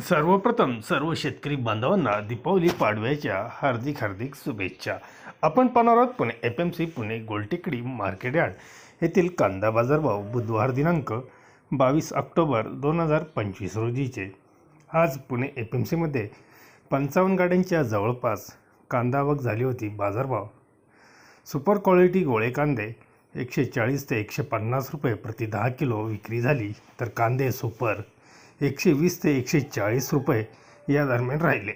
सर्वप्रथम सर्व शेतकरी बांधवांना दीपावली पाडव्याच्या हार्दिक हार्दिक शुभेच्छा। आपण पाहणार आहोत Pune FMC Pune Goltekdi market yard येथील कांदा बाजारभाव बुधवार दिनांक 22 ऑक्टोबर 2025 रोजीचे। आज पुणे FMC मध्ये 55 गाड्यांच्या जवळपास कांदा आवक झाली होती। बाजारभाव सुपर क्वालिटी गोळे कांदे 140 ते 150 रुपये प्रति 10 किलो विक्री झाली, तर कांदे सुपर 120 ते 140 रुपये या दरम्यान राहिले।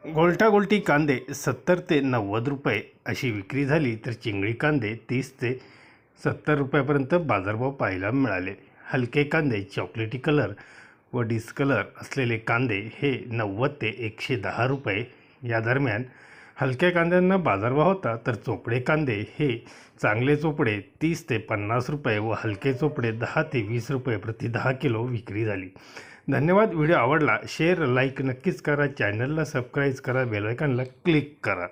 गोल्टी कांदे 70 ते 90 रुपये अशी विक्री झाली, तर चिंगळी कांदे 30 ते 70 रुपयापर्यंत बाजारभाव पाहायला मिळाले। हलके कांदे चॉकलेटी कलर व डिस्कलर असलेले कांदे हे 90 ते 110 रुपये या दरम्यान हलक्या कांद्यांना बाजारभाव होता, तर चोपडे कांदे हे चांगले चोपडे 30 ते 50 रुपये व हलके चोपडे 10 ते 20 रुपये प्रति 10 किलो विक्री झाली। धन्यवाद। व्हिडिओ आवडला शेअर लाईक नक्कीच करा, चॅनलला सबस्क्राईब करा, बेल आयकॉनला क्लिक करा।